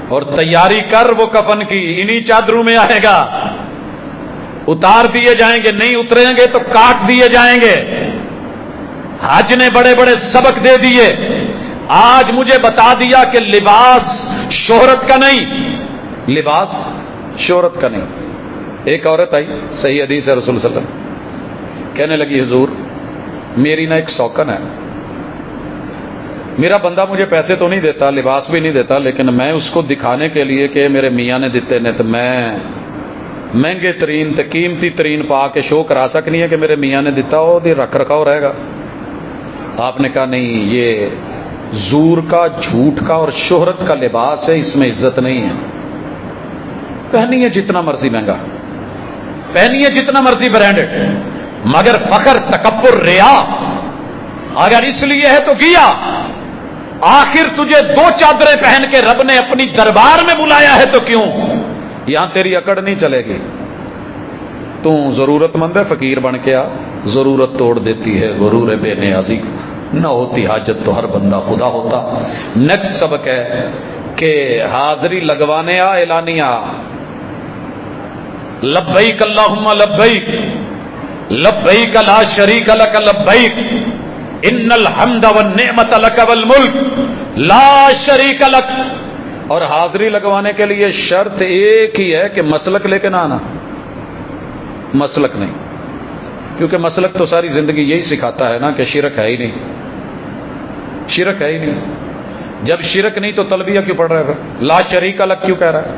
اور تیاری کر وہ کفن کی، انہی چادروں میں آئے گا، اتار دیے جائیں گے، نہیں اتریں گے تو کاٹ دیے جائیں گے۔ حج نے بڑے بڑے سبق دے دیے، آج مجھے بتا دیا کہ لباس شہرت کا نہیں، لباس شہرت کا نہیں۔ ایک عورت آئی، صحیح حدیث ہے رسول صلی اللہ علیہ وسلم، کہنے لگی حضور میری نا ایک سوکن ہے، میرا بندہ مجھے پیسے تو نہیں دیتا، لباس بھی نہیں دیتا، لیکن میں اس کو دکھانے کے لیے کہ میرے میاں نے دیتے نے، تو میں مہنگے ترین تے قیمتی ترین پا کے شو کرا سکنی ہے کہ میرے میاں نے دیتا، وہ دی رکھ رکھاؤ رہے گا۔ آپ نے کہا نہیں، یہ زور کا، جھوٹ کا اور شہرت کا لباس ہے، اس میں عزت نہیں ہے۔ پہنیے جتنا مرضی مہنگا، پہنیے جتنا مرضی برانڈڈ، مگر فخر، تکبر، ریا اگر اس لیے ہے تو کیا؟ آخر تجھے 2 چادریں پہن کے رب نے اپنی دربار میں بلایا ہے تو کیوں؟ یہاں تیری اکڑ نہیں چلے گی۔ تو ضرورت مند ہے، فقیر بن کے آ، ضرورت توڑ دیتی ہے غرور بے نیازی، نہ ہوتی حاجت تو ہر بندہ خدا ہوتا۔ نیکسٹ سبق ہے کہ حاضری لگوانے آ، اعلانیہ لبیک اللہم لبیک لبیک لا شریک لک لبیک ان الحمد والنعمت لک والملک لا شریک لک۔ اور حاضری لگوانے کے لیے شرط ایک ہی ہے کہ مسلک لے کے نہ آنا، مسلک نہیں، کیونکہ مسلک تو ساری زندگی یہی سکھاتا ہے نا کہ شرک ہے ہی نہیں، شرک ہے ہی نہیں۔ جب شرک نہیں تو تلبیہ کیوں پڑھ رہا ہے؟ لا شریک لک کیوں کہہ رہا ہے؟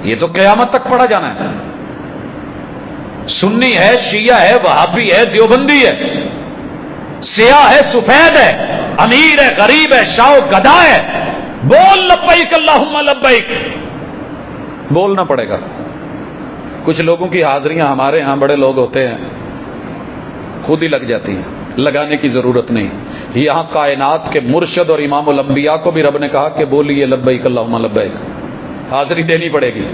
یہ تو قیامت تک پڑھا جانا ہے۔ سنی ہے، شیعہ ہے، وہابی ہے، دیوبندی ہے، سیاہ ہے، سفید ہے، امیر ہے، غریب ہے، شاہ و گدھا ہے، بول لبیک اللہم لبیک، بولنا پڑے گا۔ کچھ لوگوں کی حاضریاں ہمارے ہاں بڑے لوگ ہوتے ہیں خود ہی لگ جاتی ہیں، لگانے کی ضرورت نہیں۔ یہاں کائنات کے مرشد اور امام الانبیاء کو بھی رب نے کہا کہ بولیے لبیک اللہم لبیک، حاضری دینی پڑے گی۔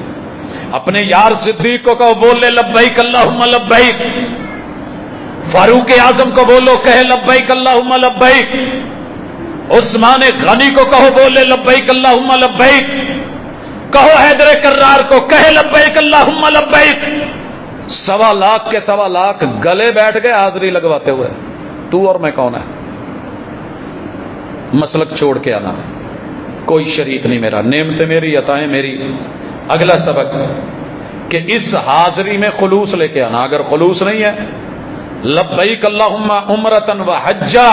اپنے یار صدیق کو کہو بولے لبیک اللہم لبیک، فاروق اعظم کو بولو کہے لبیک اللہم لبیک، عثمان غنی کو کہو بولے لبیک اللہم لبیک، کہو حیدر کرار کو کہے لبیک اللہم لبیک۔ 1.25 لاکھ کے 1.25 لاکھ گلے بیٹھ گئے حاضری لگواتے ہوئے، تو اور میں کون ہے؟ مسلک چھوڑ کے آنا، کوئی شریک نہیں میرا، نعمتیں میری، عطائیں میری۔ اگلا سبق کہ اس حاضری میں خلوص لے کے آنا، اگر خلوص نہیں ہے لبیک اللہم عمرۃ و حجہ،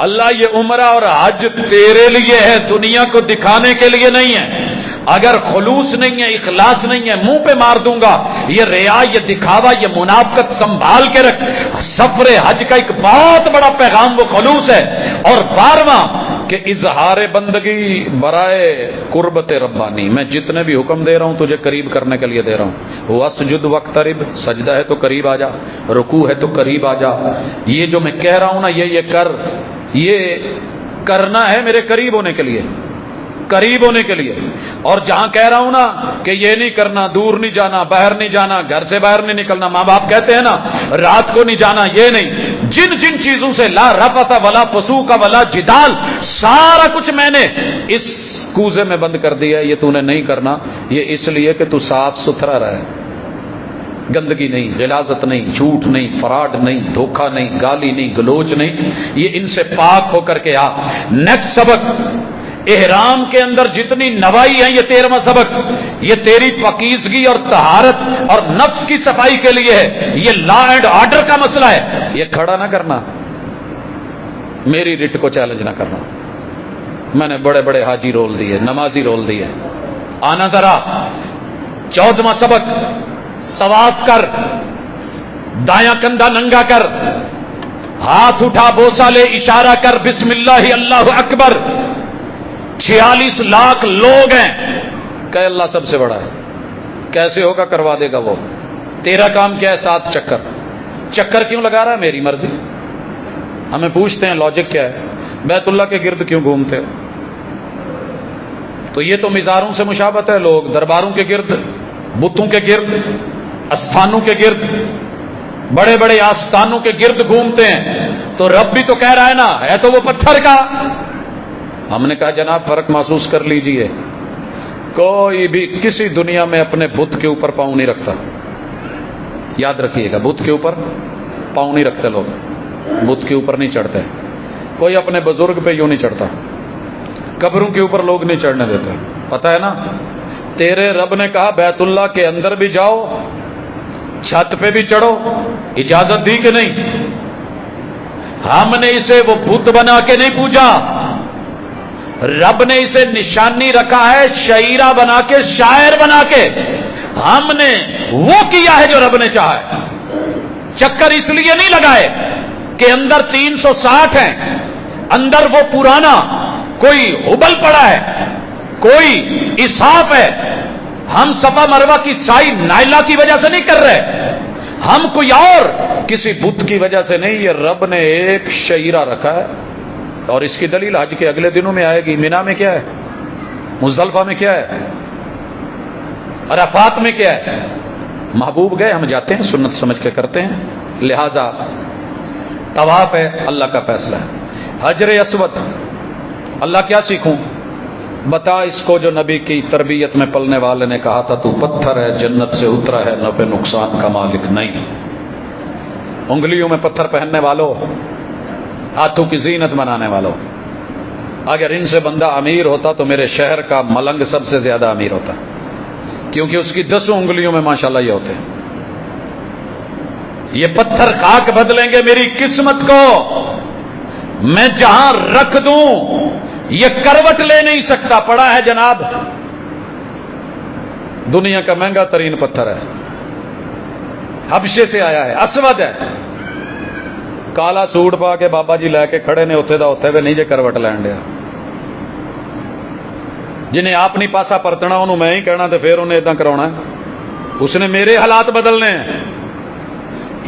اللہ یہ عمرہ اور حج تیرے لیے ہے، دنیا کو دکھانے کے لیے نہیں ہے۔ اگر خلوص نہیں ہے، اخلاص نہیں ہے، منہ پہ مار دوں گا، یہ ریا، یہ دکھاوا، یہ منافقت سنبھال کے رکھ۔ سفر حج کا ایک بہت بڑا پیغام وہ خلوص ہے۔ اور 12واں کہ اظہار بندگی برائے قربت ربانی، میں جتنے بھی حکم دے رہا ہوں تجھے قریب کرنے کے لیے دے رہا ہوں۔ واسجد واقترب، سجدہ ہے تو قریب آ جا، رکوع ہے تو قریب آ جا، یہ جو میں کہہ رہا ہوں نا یہ کر، یہ کرنا ہے میرے قریب ہونے کے لیے، قریب ہونے کے لیے۔ اور جہاں کہہ رہا ہوں نا کہ یہ نہیں کرنا، دور نہیں جانا، باہر نہیں جانا، گھر سے باہر نہیں نکلنا، ماں باپ کہتے ہیں نا رات کو نہیں جانا، یہ نہیں، جن جن چیزوں سے لا رفث ولا فسوق ولا جدال، سارا کچھ میں نے اس کوزے میں بند کر دیا ہے، یہ تو نے نہیں کرنا، یہ اس لیے کہ تو صاف ستھرا رہے، گندگی نہیں، غلاظت نہیں، جھوٹ نہیں، فراڈ نہیں، دھوکہ نہیں، گالی نہیں، گلوچ نہیں، یہ ان سے پاک ہو کر کے آ۔ نیکسٹ سبق، احرام کے اندر جتنی نوائی ہیں، یہ 13واں سبق، یہ تیری پاکیزگی اور طہارت اور نفس کی صفائی کے لیے ہے، یہ لا اینڈ آرڈر کا مسئلہ ہے۔ یہ کھڑا نہ کرنا، میری رٹ کو چیلنج نہ کرنا۔ میں نے بڑے بڑے حاجی رول دیے، نمازی رول دیے، آنا ذرا۔ 14واں سبق، طواف کر، دایاں کندھا ننگا کر، ہاتھ اٹھا بوسہ لے، اشارہ کر، بسم اللہ اللہ اکبر۔ 46 لاکھ لوگ ہیں، کہ اللہ سب سے بڑا ہے، کیسے ہوگا کروا دے گا وہ۔ تیرا کام کیا ہے؟ 7 چکر۔ چکر کیوں لگا رہا ہے؟ میری مرضی، ہمیں پوچھتے ہیں لاجک کیا ہے، بیت اللہ کے گرد کیوں گھومتے ہو؟ تو یہ تو مزاروں سے مشابہت ہے، لوگ درباروں کے گرد، بتوں کے گرد، استھانوں کے گرد، بڑے بڑے آستانوں کے گرد گھومتے ہیں، تو رب بھی تو کہہ رہا ہے نا، ہے تو وہ پتھر کا۔ ہم نے کہا جناب فرق محسوس کر لیجئے، کوئی بھی کسی دنیا میں اپنے بت کے اوپر پاؤں نہیں رکھتا، یاد رکھیے گا، بت کے اوپر پاؤں نہیں رکھتے لوگ، بت کے اوپر نہیں چڑھتے، کوئی اپنے بزرگ پہ یوں نہیں چڑھتا، قبروں کے اوپر لوگ نہیں چڑھنے دیتے، پتہ ہے نا۔ تیرے رب نے کہا بیت اللہ کے اندر بھی جاؤ، چھت پہ بھی چڑھو، اجازت دی کہ نہیں؟ ہم نے اسے وہ بت بنا کے نہیں پوجا، رب نے اسے نشانی رکھا ہے شعیرہ بنا کے، شاعر بنا کے، ہم نے وہ کیا ہے جو رب نے چاہا ہے۔ چکر اس لیے نہیں لگائے کہ اندر 360 ہیں، اندر وہ پرانا کوئی ہبل پڑا ہے، کوئی اسحاق ہے، ہم صفا مروہ کی سائی نائلہ کی وجہ سے نہیں کر رہے، ہم کوئی اور کسی بت کی وجہ سے نہیں، یہ رب نے ایک شعیرہ رکھا ہے، اور اس کی دلیل حج کے اگلے دنوں میں آئے گی۔ مینا میں کیا ہے، مزدلفہ میں کیا ہے، عرفات میں کیا ہے؟ محبوب گئے، ہم جاتے ہیں، سنت سمجھ کے کرتے ہیں، لہذا طواف ہے، اللہ کا فیصلہ ہے۔ حجر اسود، اللہ کیا سیکھوں؟ بتا اس کو جو نبی کی تربیت میں پلنے والے نے کہا تھا تو پتھر ہے، جنت سے اترا ہے، نفع نقصان کا مالک نہیں۔ انگلیوں میں پتھر پہننے والوں، ہاتھوں کی زینت بنانے والوں، اگر ان سے بندہ امیر ہوتا تو میرے شہر کا ملنگ سب سے زیادہ امیر ہوتا، کیونکہ اس کی 10 انگلیوں میں ماشاءاللہ یہ ہوتے ہیں۔ یہ پتھر خاک بدلیں گے میری قسمت کو، میں جہاں رکھ دوں یہ کروٹ لے نہیں سکتا۔ پڑا ہے جناب، دنیا کا مہنگا ترین پتھر ہے، حبشے سے آیا ہے، اسود ہے، کالا سوٹ پا کے بابا جی لے کے کھڑے نے اتنے دا اتنے وے نہیں جے کروٹ لین دیا، جنہیں آپ نہیں پاسا پرتنا انہوں میں ہی کہنا تو پھر انہیں ادھا کراؤنا ہے، اس نے میرے حالات بدلنے ہیں۔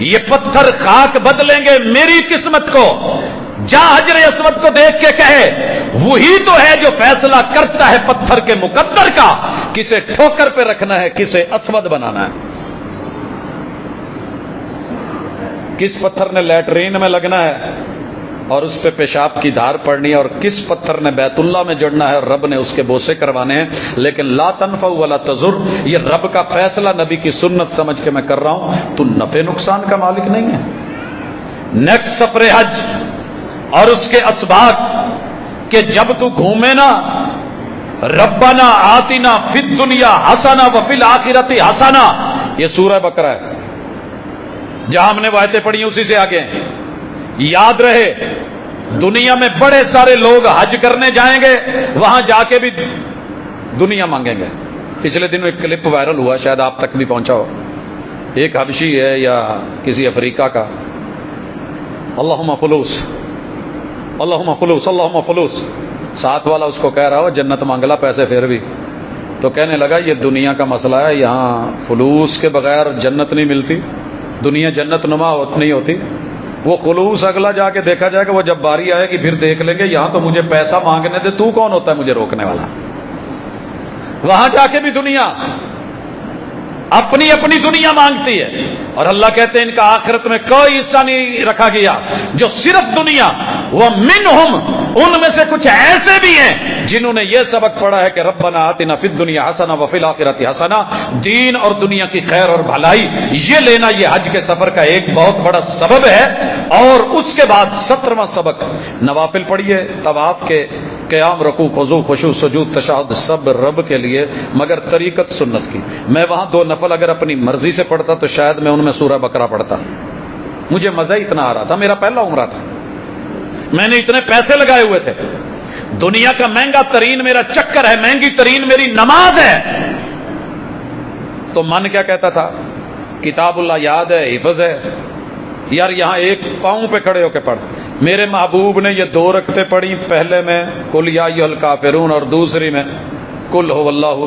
یہ پتھر خاک بدلیں گے میری قسمت کو، جہاں حجر اسود کو دیکھ کے کہے وہی تو ہے جو فیصلہ کرتا ہے پتھر کے مقدر کا، کسے ٹھوکر پہ رکھنا ہے، کسے اسود بنانا ہے، کس پتھر نے لیٹرین میں لگنا ہے اور اس پہ پیشاب کی دھار پڑنی ہے، اور کس پتھر نے بیت اللہ میں جڑنا ہے اور رب نے اس کے بوسے کروانے ہیں۔ لیکن لا تنفع ولا تضر، یہ رب کا فیصلہ نبی کی سنت سمجھ کے میں کر رہا ہوں، تو نفع نقصان کا مالک نہیں ہے۔ نیکسٹ سفر حج اور اس کے اسباق کہ جب تو گھومے نا، ربنا آتنا فی الدنیا حسنہ وفی الآخرۃ حسنہ، یہ سورہ بقرہ ہے، جہاں ہم نے وہ آیتیں پڑھی اسی سے آگے ہیں۔ یاد رہے دنیا میں بڑے سارے لوگ حج کرنے جائیں گے، وہاں جا کے بھی دنیا مانگیں گے۔ پچھلے دنوں ایک کلپ وائرل ہوا، شاید آپ تک بھی پہنچا ہو، ایک حبشی ہے یا کسی افریقہ کا، اللہم فلوس اللہم فلوس اللہم فلوس، ساتھ والا اس کو کہہ رہا ہو جنت مانگلا پیسے پھر بھی، تو کہنے لگا یہ دنیا کا مسئلہ ہے، یہاں فلوس کے بغیر جنت نہیں ملتی، دنیا جنت نما نہیں ہوتی۔ وہ خلوص اگلا جا کے دیکھا جائے گا، وہ جب باری آئے گی پھر دیکھ لیں گے، یہاں تو مجھے پیسہ مانگنے دے، تو کون ہوتا ہے مجھے روکنے والا؟ وہاں جا کے بھی دنیا اپنی اپنی دنیا مانگتی ہے، اور اللہ کہتے ہیں ان کا آخرت میں کوئی حصہ نہیں رکھا گیا، جو صرف دنیا۔ وَمِنْهُمْ، ان میں سے کچھ ایسے بھی ہیں جنہوں نے یہ سبق پڑھا ہے کہ ربنا آتنا فی الدنیا حسنہ وفی الآخرۃ حسنہ، دین اور دنیا کی خیر اور بھلائی یہ لینا، یہ حج کے سفر کا ایک بہت بڑا سبب ہے۔ اور اس کے بعد 17واں سبق نوافل پڑھیے، طواف کے قیام، رکوع، خضوع، خشوع، سجود، تشہد، سب رب کے لیے، مگر طریقت سنت کی۔ میں وہاں 2 نفل اگر اپنی مرضی سے پڑھتا تو شاید میں ان میں سورہ بقرہ پڑھتا، مجھے مزہ اتنا آ رہا تھا، میرا پہلا عمرہ تھا، میں نے اتنے پیسے لگائے ہوئے تھے، دنیا کا مہنگا ترین میرا چکر ہے، مہنگی ترین میری نماز ہے، تو من کیا کہتا تھا؟ کتاب اللہ یاد ہے، حفظ ہے، یار یہاں ایک پاؤں پہ کھڑے ہو کے پڑھ۔ میرے محبوب نے یہ 2 رکعتیں پڑھی، پہلے میں قل یا ایھا الکافرون اور دوسری میں قل ھو اللہ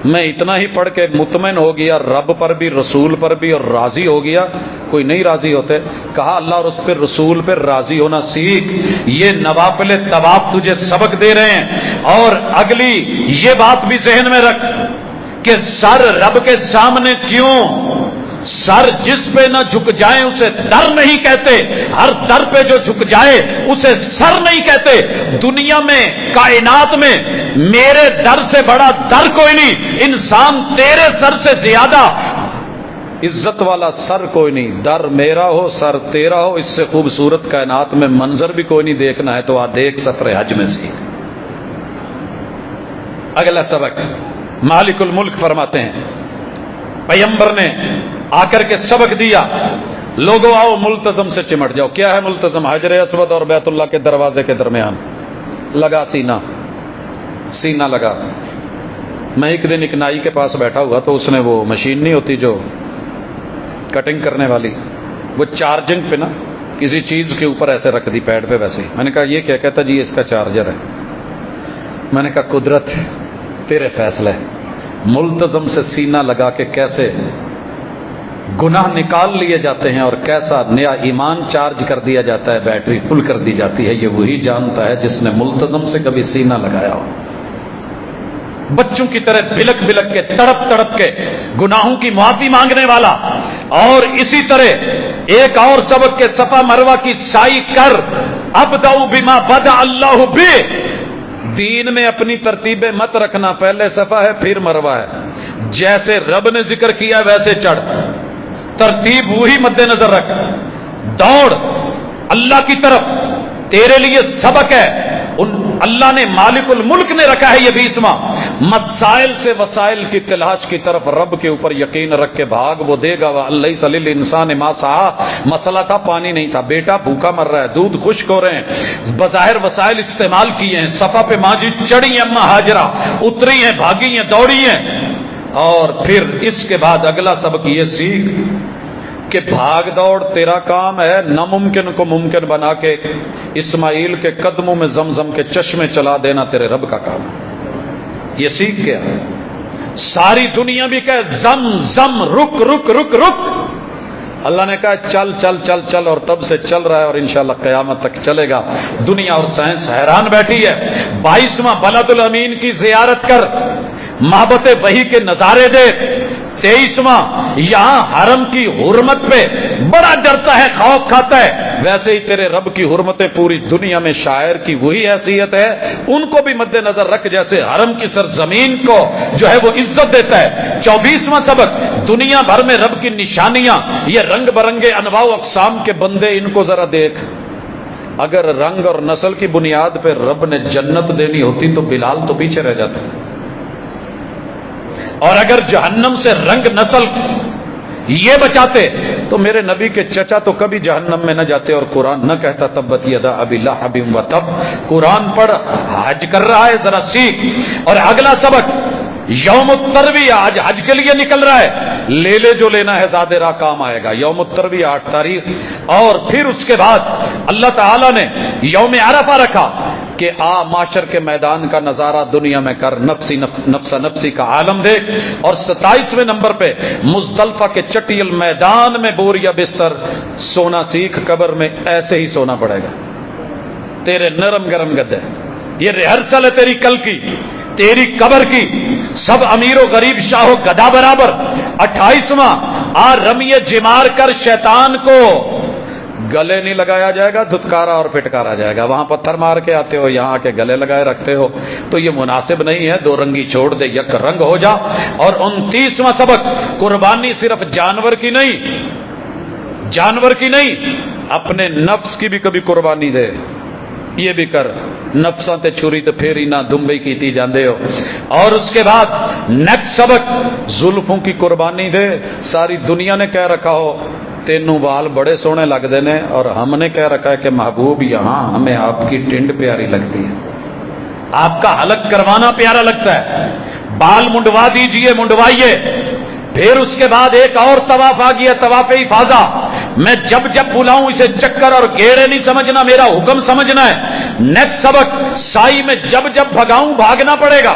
میں اتنا ہی پڑھ کے مطمئن ہو گیا رب پر بھی رسول پر بھی اور راضی ہو گیا. کوئی نہیں راضی ہوتے. کہا اللہ اور اس پہ رسول پہ راضی ہونا سیکھ. یہ نوافل طواف تجھے سبق دے رہے ہیں. اور اگلی یہ بات بھی ذہن میں رکھ کہ سر رب کے سامنے کیوں؟ سر جس پہ نہ جھک جائے اسے در نہیں کہتے. ہر در پہ جو جھک جائے اسے سر نہیں کہتے. دنیا میں کائنات میں میرے در سے بڑا در کوئی نہیں. انسان تیرے سر سے زیادہ عزت والا سر کوئی نہیں. در میرا ہو سر تیرا ہو، اس سے خوبصورت کائنات میں منظر بھی کوئی نہیں. دیکھنا ہے تو دیکھ سفر حج میں سیکھ. اگلا سبق مالک الملک فرماتے ہیں پیغمبر نے آ کر کے سبق دیا، لوگوں آؤ ملتزم سے چمٹ جاؤ. کیا ہے ملتزم؟ حجر اسود اور بیت اللہ کے دروازے کے درمیان لگا سینہ لگا. میں ایک دن ایک نائی کے پاس بیٹھا ہوا تو اس نے وہ مشین نہیں ہوتی جو کٹنگ کرنے والی، وہ چارجنگ پہ نا کسی چیز کے اوپر ایسے رکھ دی پیڈ پہ ویسے ہی. میں نے کہا یہ کیا؟ کہتا جی اس کا چارجر ہے. میں نے کہا قدرت تیرے فیصلے. ملتزم سے سینہ لگا کے کیسے گناہ نکال لیے جاتے ہیں اور کیسا نیا ایمان چارج کر دیا جاتا ہے، بیٹری فل کر دی جاتی ہے، یہ وہی جانتا ہے جس نے ملتزم سے کبھی سینہ لگایا ہو. بچوں کی طرح بلک بلک کے تڑپ کے گناہوں کی معافی مانگنے والا. اور اسی طرح ایک اور سبق کے صفا مروہ کی سعی کر. ابدأ بما بدأ اللہ بہ. دین میں اپنی ترتیبیں مت رکھنا، پہلے صفا ہے پھر مروہ ہے. جیسے رب نے ذکر کیا ویسے چڑھ، ترتیب وہی مد نظر رکھ. دوڑ اللہ کی طرف، تیرے لیے سبق ہے. اللہ نے مالک الملک نے رکھا ہے یہ 20واں. مسائل سے وسائل کی تلاش کی طرف رب کے اوپر یقین رکھ کے بھاگ، وہ دے گا. وَلَيْسَ لِلْإِنسَانِ مَا سَعَىٰ. مسئلہ تھا پانی نہیں تھا، بیٹا بھوکا مر رہا ہے، دودھ خشک ہو رہے ہیں، بظاہر وسائل استعمال کیے ہیں. صفا پہ ماں جی چڑھی ہیں، اماں ہاجرہ اتری ہیں، بھاگی ہیں، دوڑی ہیں. اور پھر اس کے بعد اگلا سبق یہ سیکھ کہ بھاگ دوڑ تیرا کام ہے، ناممکن کو ممکن بنا کے اسماعیل کے قدموں میں زمزم کے چشمے چلا دینا تیرے رب کا کام ہے. یہ سیکھ گیا. ساری دنیا بھی کہے زم زم، رک رک رک رک. اللہ نے کہا چل چل چل چل، اور تب سے چل رہا ہے اور انشاءاللہ قیامت تک چلے گا. دنیا اور سائنس حیران بیٹھی ہے. 22واں بلد الامین کی زیارت کر، محبت وحی کے نظارے دے. 23واں یہاں حرم کی حرمت پہ بڑا ڈرتا ہے، خوف کھاتا ہے. ویسے ہی تیرے رب کی حرمتیں پوری دنیا میں شاعر کی وہی حیثیت ہے، ان کو بھی مد نظر رکھ جیسے حرم کی سرزمین کو جو ہے وہ عزت دیتا ہے. 24واں سبق دنیا بھر میں رب کی نشانیاں، یہ رنگ برنگے انواع و اقسام کے بندے، ان کو ذرا دیکھ. اگر رنگ اور نسل کی بنیاد پہ رب نے جنت دینی ہوتی تو بلال تو پیچھے رہ جاتے، اور اگر جہنم سے رنگ نسل یہ بچاتے تو میرے نبی کے چچا تو کبھی جہنم میں نہ جاتے. اور قرآن نہ کہتا تبت یدا ابی لہب وتب. قرآن پڑھ، حج کر رہا ہے ذرا سیکھ. اور اگلا سبق یوم الترویہ، آج حج کے لیے نکل رہا ہے، لے لے جو لینا ہے زیادہ راہ کام آئے گا. یوم الترویہ 8 تاریخ. اور پھر اس کے بعد اللہ تعالی نے یوم عرفہ رکھا کہ معاشر کے میدان کا نظارہ دنیا میں کر، نفسا نفسی کا عالم دیکھ. اور 27ویں نمبر پہ مزدلفہ کے چٹیل میدان میں بوریا بستر سونا سیکھ. قبر میں ایسے ہی سونا پڑے گا، تیرے نرم گرم گدے. یہ ریہرسل ہے تیری کل کی، تیری قبر کی. سب امیر و غریب، شاہ و گدھا برابر. 28واں رمی جمار کر، شیطان کو گلے نہیں لگایا جائے گا، دھتکارا اور پھٹکارا جائے گا. وہاں پتھر مار کے آتے ہو، یہاں کے گلے لگائے رکھتے ہو، تو یہ مناسب نہیں ہے. 2 رنگی چھوڑ دے، یک رنگ ہو جا. اور 29واں سبق قربانی صرف جانور کی نہیں، اپنے نفس کی بھی کبھی قربانی دے. یہ بھی کر. نفساں تے چھری تے پھیری نہ دمبئی کیتی جاندے ہو. اور اس کے بعد نیکسٹ سبق زلفوں کی قربانی دے. ساری دنیا نے کہہ رکھا ہو تینوں وال بڑے سونے لگتے ہیں، اور ہم نے کہہ رکھا ہے کہ محبوب یہاں ہمیں آپ کی ٹنڈ پیاری لگتی ہے، آپ کا حلق کروانا پیارا لگتا ہے، بال منڈوا دیجئے، منڈوائیے. پھر اس کے بعد ایک اور طواف آ گیا، طواف افاضہ. میں جب جب بلاؤں اسے چکر اور گیڑے نہیں سمجھنا، میرا حکم سمجھنا ہے. نیکسٹ سبق سائی میں جب جب بھگاؤں بھاگنا پڑے گا.